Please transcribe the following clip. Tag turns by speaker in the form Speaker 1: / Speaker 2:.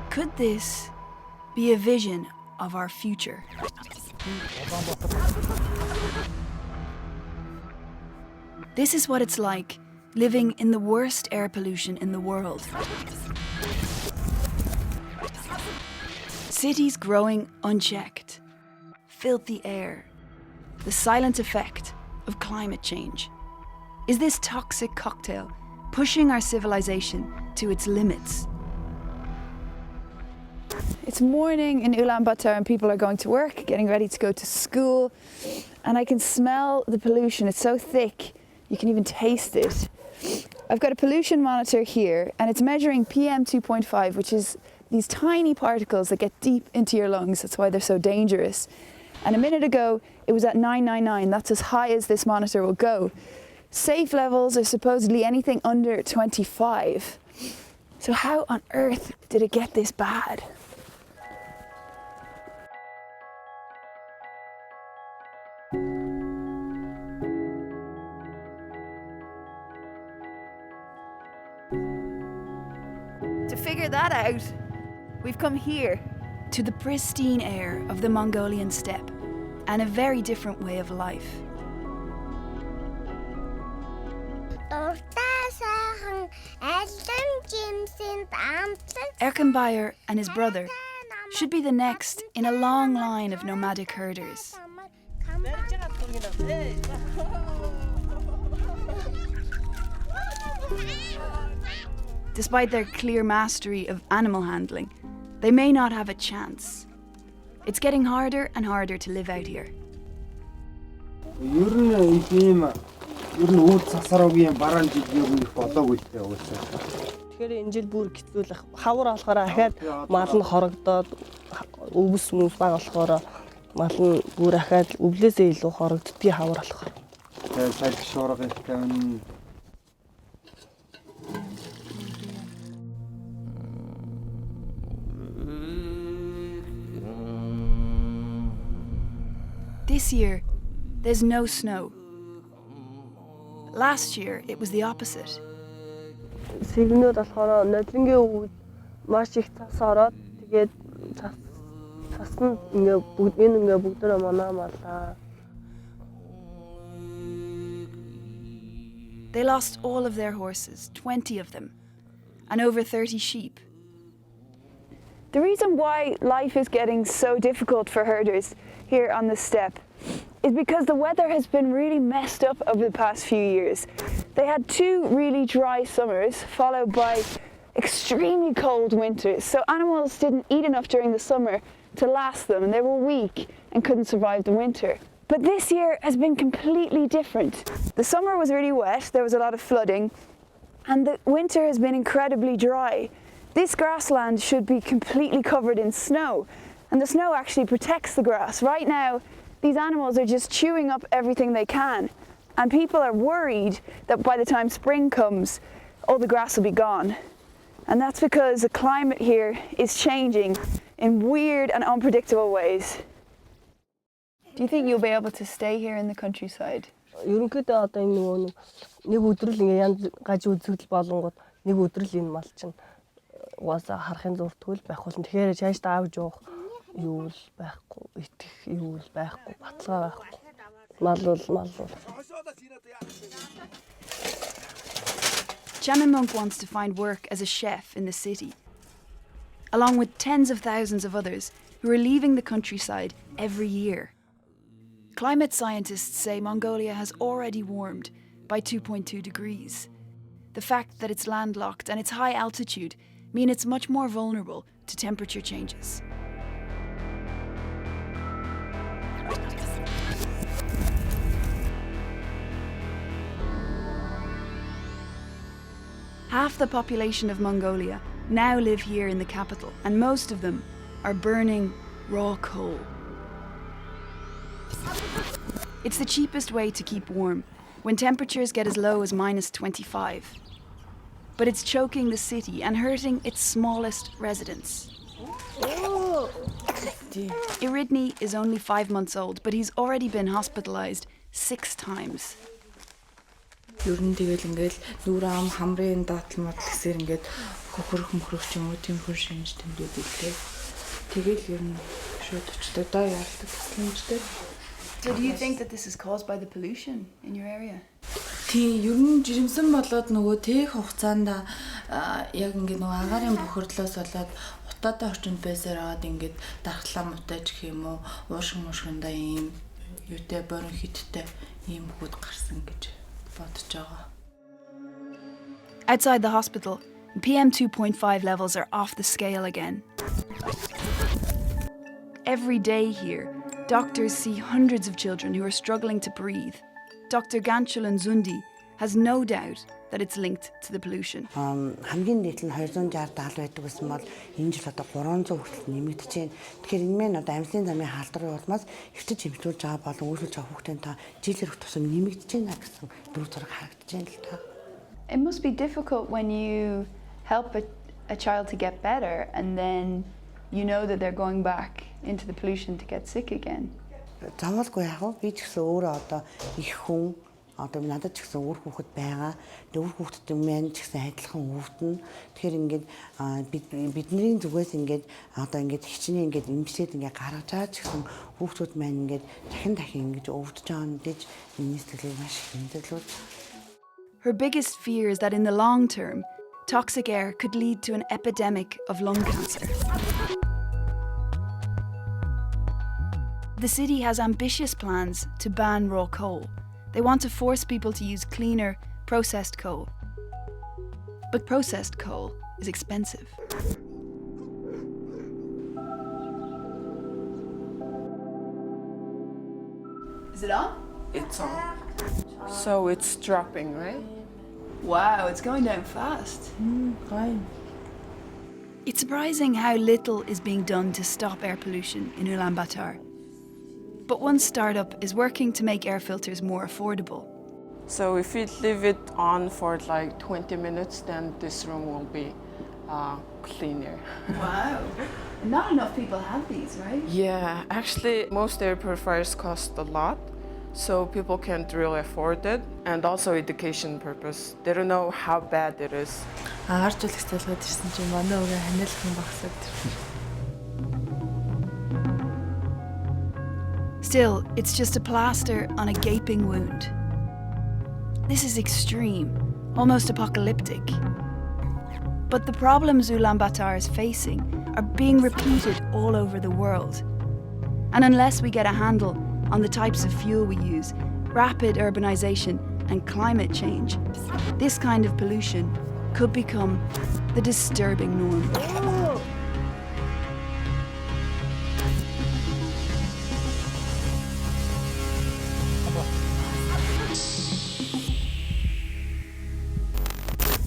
Speaker 1: Could this be a vision of our future? This is what it's like living in the worst air pollution in the world. Cities growing unchecked, filthy air, the silent effect of climate change. Is this toxic cocktail pushing our civilization to its limits?
Speaker 2: It's morning in Ulaanbaatar and people are going to work, getting ready to go to school, and I can smell the pollution. It's so thick, you can even taste it. I've got a pollution monitor here and it's measuring PM 2.5, which is these tiny particles that get deep into your lungs. That's why they're so dangerous. And a minute ago, it was at 999. That's as high as this monitor will go. Safe levels are supposedly anything under 25. So how on earth did it get this bad? To figure that out, we've come here.
Speaker 1: To the pristine air of the Mongolian steppe and a very different way of life. Erkenbayer and his brother should be the next in a long line of nomadic herders. Despite their clear mastery of animal handling, they may not have a chance. It's getting harder and harder to live out here.
Speaker 3: Тэгэхээр энэ жил бүр хэцүү л хавар болохоор ахаад мал нь хорогдоод өвс мөс баг болохоор мал нь бүр ахаад өвлөөсөө илүү хорогддгийг хавар болохоор.
Speaker 4: Тэгээд салхи шуурга ихтэй.
Speaker 1: This year, there's no snow. Last year, it was the opposite.
Speaker 3: Сэгнүүд болохоор нодлонгийн өвд маш их цас ороод тэгээд цас нь ингээ бүгдөө манаа малаа.
Speaker 1: They lost all of their horses, 20 of them, and over 30 sheep.
Speaker 2: The reason why life is getting so difficult for herders here on the steppe is because the weather has been really messed up over the past few years. They had 2 really dry summers followed by extremely cold winters, so animals didn't eat enough during the summer to last them and they were weak and couldn't survive the winter. But this year has been completely different. The summer was really wet, there was a lot of flooding, and the winter has been incredibly dry. This grassland should be completely covered in snow, and the snow actually protects the grass. Right now, these animals are just chewing up everything they can, and people are worried that by the time spring comes, all the grass will be gone. And that's because the climate here is changing in weird and unpredictable ways. Do you think you'll be able to stay here in the countryside?
Speaker 3: Ерөнхийдөө одоо энэ нэг өдрөл ингээ янз гаж үзэгдэл болонгууд нэг өдрөл энэ мал чинь угаасаа харахын зуртгүй байх болно. Тэгэхээр чааш таавж явах юу л байхгүй, итгэх юу л байхгүй, баталгаа байхгүй. Мал бол.
Speaker 1: Chamimunk wants to find work as a chef in the city, along with tens of thousands of others who are leaving the countryside every year. Climate scientists say Mongolia has already warmed by 2.2 degrees. The fact that it's landlocked and its high altitude mean it's much more vulnerable to temperature changes. Half the population of Mongolia now live here in the capital, and most of them are burning raw coal. It's the cheapest way to keep warm when temperatures get as low as -25. But it's choking the city and hurting its smallest residents. Iridny is only 5 months old, but he's already been hospitalized 6 times.
Speaker 5: Ер нь тэгэл ингээл нүр ам хамрын даатал мод гэсээр ингээд хөхрөх ч юм уу тийм хүн шинж тэмдүүд илээ. Тэгэл ер нь шууд очтой доо яалдаг тасламжтай.
Speaker 1: So do you think that this is caused by the pollution in your area?
Speaker 5: Тийм ер нь жирэмсэн болоод нөгөө тээх хугацаанд яг ингээд нөгөө агаарын бохирдлоос болоод утаатай орчинд байсаар аваад ингээд дархлаа мутаж гэх юм уу уушгиндаа ийм юутай бронхиттэй ийм хүүд гарсан гэж бодож байгаа.
Speaker 1: Outside the hospital, PM 2.5 levels are off the scale again. Every day here, doctors see hundreds of children who are struggling to breathe. Dr. Ganchul Nzundi has no doubt that it's linked to the pollution.
Speaker 6: Хамгийн нийт нь 260-70 байдаг гэсэн бол энэ жил одоо 300 хүртэл нэмэгдэж байна. Тэгэхээр энэ мэн одоо амьсгалын замын халдвар улмаас эрчиж хэмжүүлж байгаа болон үйлчлж байгаа хүүхдийн та жилээр тусам нэмэгдэж байна гэсэн дүр зураг харагдаж байна л та.
Speaker 2: It must be difficult when you help a child to get better and then you know that they're going back into the pollution to get sick again.
Speaker 6: Замалгүй яг би ч гэсэн өөрөө одоо их хүн одоо надад ч гэсэн өөр хүүхэд байгаа. Өөр хүүхдүүд маань ч гэсэн адилхан өвдөн. Тэгэхээр ингээд бидний зүгээс ингээд одоо ингээд хичнээн ингээд имжлээд ингээд гаргаж байгаа ч гэсэн хүүхдүүд маань ингээд дахин ингээд өвдөж байгаа мэдээж миний сэтгэлийг маш их хэмжүүлж.
Speaker 1: Her biggest fear is that in the long term, toxic air could lead to an epidemic of lung cancer. The city has ambitious plans to ban raw coal. They want to force people to use cleaner, processed coal. But processed coal is expensive. Is it on?
Speaker 7: It's on. So it's dropping, right?
Speaker 1: Wow, it's going down fast. It's surprising how little is being done to stop air pollution in Ulaanbaatar. But one startup is working to make air filters more affordable.
Speaker 7: So if we leave it on for like 20 minutes, then this room will be cleaner.
Speaker 1: Wow. Not enough people have these, right?
Speaker 7: Yeah, actually most air purifiers cost a lot, so people can't really afford it. And also education purpose. They don't know how bad it is.
Speaker 5: Харж үлэх залгаад ирсэн чинь манай өрөө ханиалхан багсаад.
Speaker 1: Still, it's just a plaster on a gaping wound. This is extreme, almost apocalyptic. But the problems Ulaanbaatar is facing are being repeated all over the world. And unless we get a handle on the types of fuel we use, rapid urbanisation and climate change, this kind of pollution could become the disturbing norm.